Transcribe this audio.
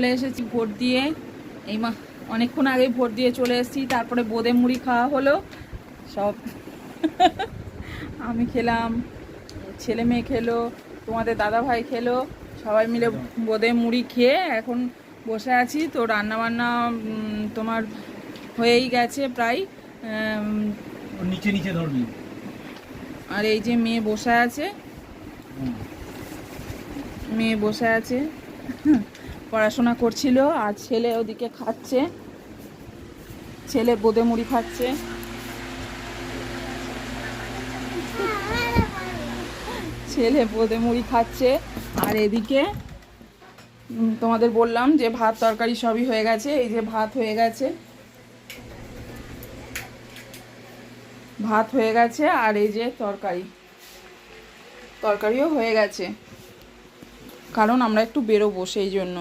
চলে এসেছি ভোট দিয়ে। এই অনেকক্ষণ আগে ভোট দিয়ে চলে এসেছি। তারপরে বোঁদে মুড়ি খাওয়া হলো সব। আমি খেলাম, ছেলে মেয়ে খেলো, তোমাদের দাদা ভাই খেলো, সবাই মিলে বোঁদে মুড়ি খেয়ে এখন বসে আছি। তো রান্নাবান্না তোমার হয়েই গেছে প্রায়। নিচে নিচে ধরবি। আর এই যে মেয়ে বসে আছে, মেয়ে বসে আছে পড়াশোনা করছিল। আর ছেলে ওদিকে খাচ্ছে, ছেলে বোঁদে মুড়ি খাচ্ছে। ছেলে বোঁদে মুড়ি খাচ্ছে। আর এদিকে তোমাদের বললাম যে ভাত তরকারি সবই হয়ে গেছে। এই যে ভাত হয়ে গেছে, ভাত হয়ে গেছে। আর এই যে তরকারিও হয়ে গেছে, কারণ আমরা একটু বেরোবো সেই জন্য।